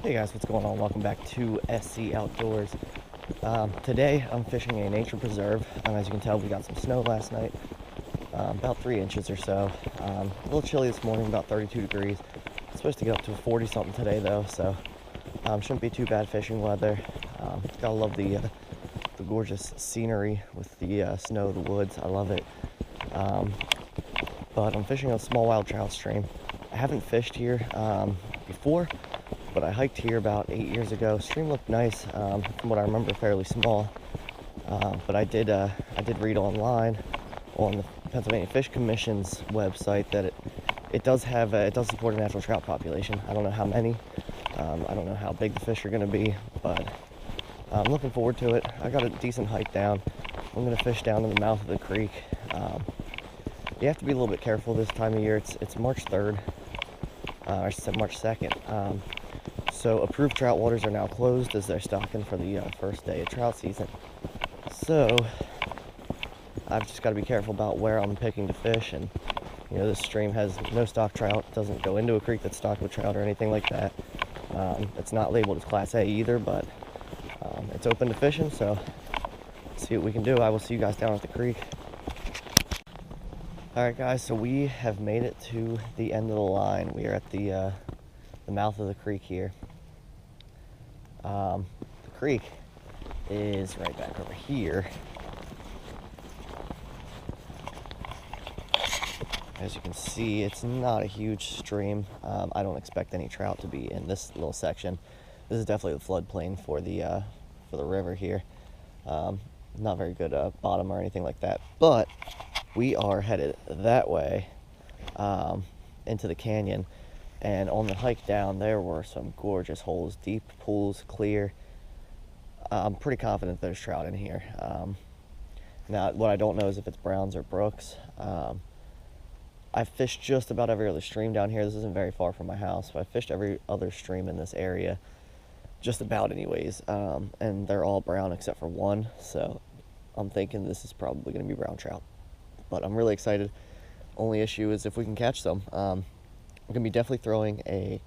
Hey guys, what's going on? Welcome back to SC Outdoors. Today I'm fishing a nature preserve. As you can tell, we got some snow last night, about 3 inches or so. A little chilly this morning, about 32 degrees. It's supposed to get up to 40 something today though, so shouldn't be too bad fishing weather. Gotta love the gorgeous scenery with the snow, the woods. I love it. But I'm fishing a small wild trout stream. I haven't fished here before, but I hiked here about 8 years ago. Stream looked nice, from what I remember, fairly small. But I did read online on the Pennsylvania Fish Commission's website that it does support a natural trout population. I don't know how many, I don't know how big the fish are going to be, but I'm looking forward to it. I got a decent hike down. I'm going to fish down to the mouth of the creek. You have to be a little bit careful this time of year. It's March 3rd. I said March 2nd. So approved trout waters are now closed as they're stocking for the first day of trout season. So I've just got to be careful about where I'm picking to fish. And you know, this stream has no stock trout. It doesn't go into a creek that's stocked with trout or anything like that. It's not labeled as Class A either, but it's open to fishing. So see what we can do. I will see you guys down at the creek. Alright guys, so we have made it to the end of the line. We are at the mouth of the creek here. The creek is right back over here. As you can see, it's not a huge stream. I don't expect any trout to be in this little section. This is definitely the floodplain for the river here. Not very good bottom or anything like that, but we are headed that way into the canyon, and on the hike down there were some gorgeous holes, deep pools, clear. I'm pretty confident there's trout in here. Now what I don't know is if it's browns or brooks. I've fished just about every other stream down here. This isn't very far from my house, but I fished every other stream in this area, just about anyways, and they're all brown except for one, so I'm thinking this is probably going to be brown trout. But I'm really excited. Only issue is if we can catch them. I'm going to be definitely throwing a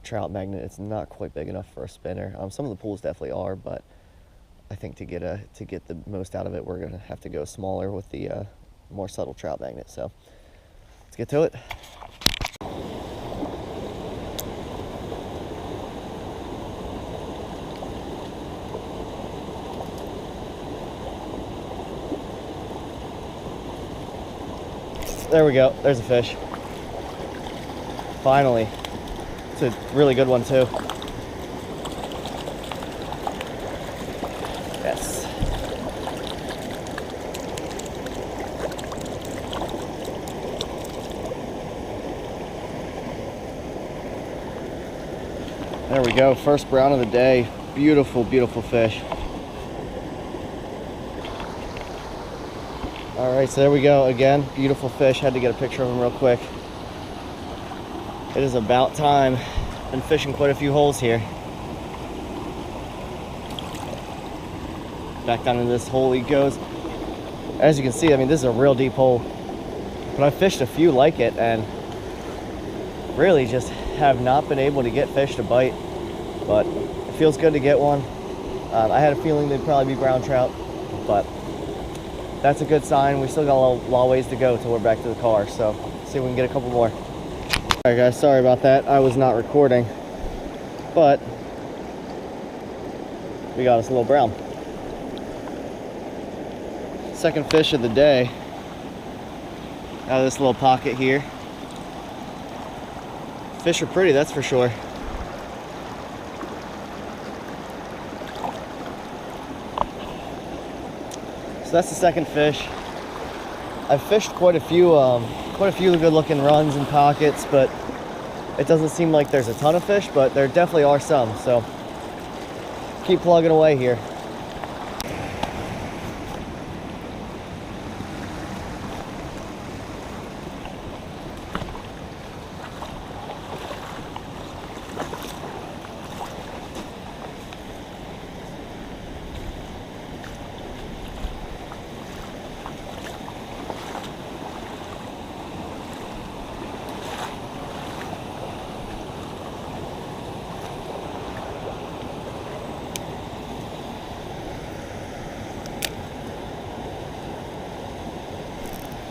trout magnet. It's not quite big enough for a spinner. Some of the pools definitely are, but I think to get the most out of it, we're going to have to go smaller with the more subtle trout magnet. So let's get to it. There we go, there's a fish. Finally. It's a really good one too. Yes. There we go, first brown of the day. Beautiful, beautiful fish. Alright, so there we go again. Beautiful fish. Had to get a picture of him real quick. It is about time. Been fishing quite a few holes here. Back down into this hole he goes. As you can see, I mean, this is a real deep hole. But I've fished a few like it and really just have not been able to get fish to bite. But it feels good to get one. I had a feeling they'd probably be brown trout, but that's a good sign. We still got a lot of ways to go till we're back to the car, so see if we can get a couple more. Alright guys, sorry about that. I was not recording, but we got us a little brown. Second fish of the day out of this little pocket here. Fish are pretty, that's for sure. So that's the second fish. I've fished quite a few good-looking runs and pockets, but it doesn't seem like there's a ton of fish, but there definitely are some. So keep plugging away here.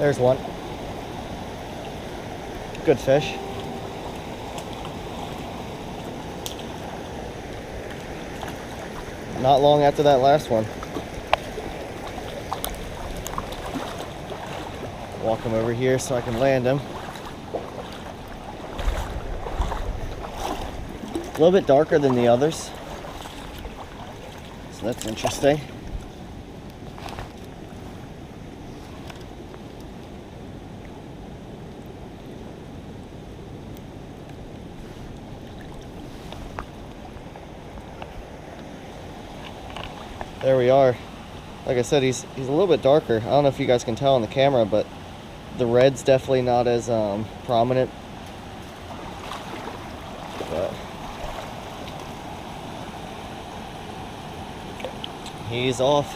There's one. Good fish. Not long after that last one. Walk him over here so I can land him. A little bit darker than the others, so that's interesting. There we are. Like I said, he's a little bit darker. I don't know if you guys can tell on the camera, but the red's definitely not as prominent. But he's off.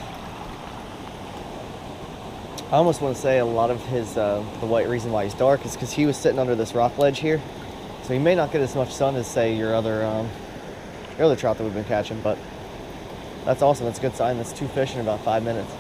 I almost want to say a lot of his the white reason why he's dark is because he was sitting under this rock ledge here, so he may not get as much sun as say your other trout that we've been catching. But that's awesome. That's a good sign. That's 2 fish in about 5 minutes.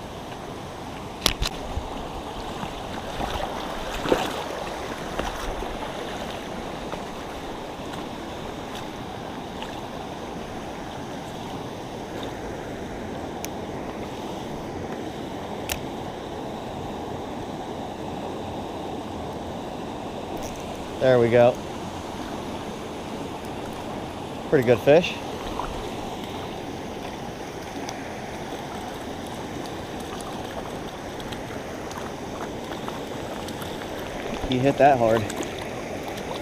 There we go. Pretty good fish. He hit that hard,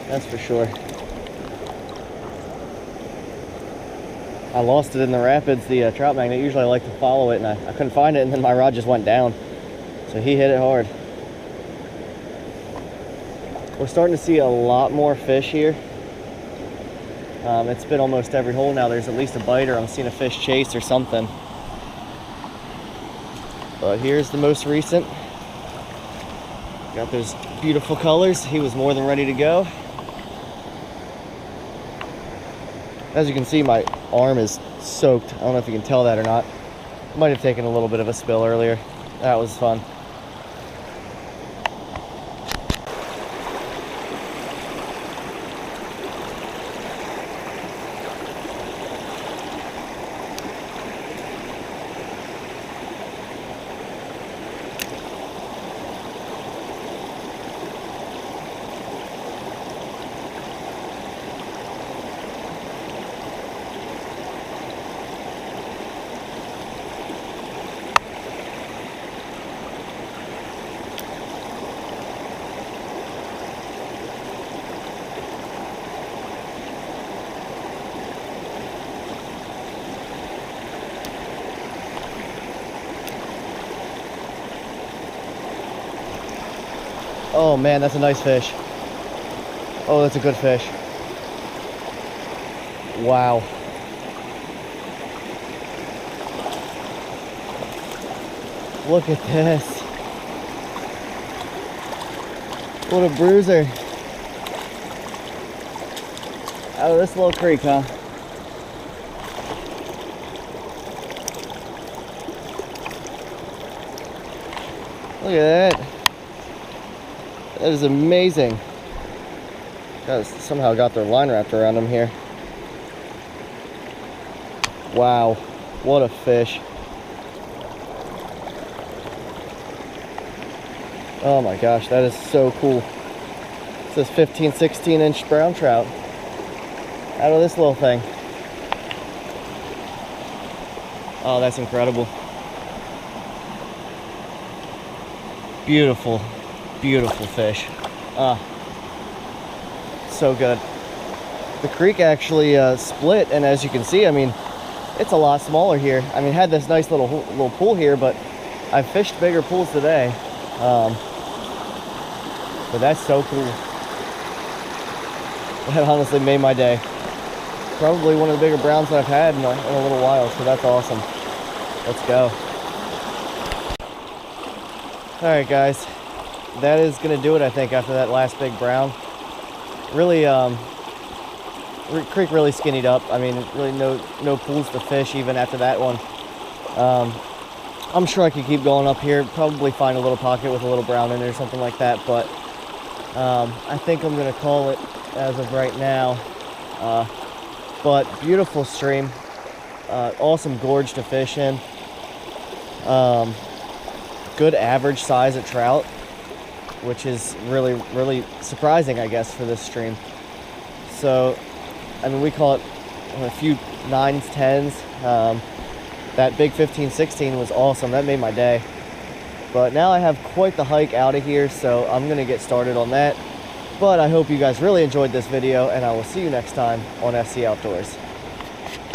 that's for sure. I lost it in the rapids, the trout magnet. Usually I like to follow it, and I couldn't find it, and then my rod just went down. So he hit it hard. We're starting to see a lot more fish here. It's been almost every hole now. There's at least a bite, or I'm seeing a fish chase or something. But here's the most recent. Got those beautiful colors. He was more than ready to go. As you can see, my arm is soaked. I don't know if you can tell that or not. Might have taken a little bit of a spill earlier. That was fun. Oh man, that's a nice fish. Oh, that's a good fish. Wow. Look at this. What a bruiser. Out of this little creek, huh? Look at that. That is amazing. Guys somehow got their line wrapped around them here. Wow, what a fish. Oh my gosh, that is so cool. This is 15, 16-inch brown trout out of this little thing. Oh, that's incredible. Beautiful, beautiful fish. So good. The creek actually split, and as you can see, I mean, it's a lot smaller here. I mean, had this nice little pool here, but I've fished bigger pools today. But that's so cool. That honestly made my day. Probably one of the bigger browns that I've had in a little while, so that's awesome. Let's go. All right, guys. That is gonna do it, I think, after that last big brown. Really, creek really skinnied up. I mean, really no pools to fish even after that one. I'm sure I could keep going up here, probably find a little pocket with a little brown in it or something like that, but I think I'm gonna call it as of right now. But beautiful stream, awesome gorge to fish in. Good average size of trout, which is really surprising, I guess, for this stream. So, I mean, we caught a few 9s, 10s. That big 15, 16 was awesome. That made my day. But now I have quite the hike out of here, so I'm gonna get started on that. But I hope you guys really enjoyed this video, and I will see you next time on SC Outdoors.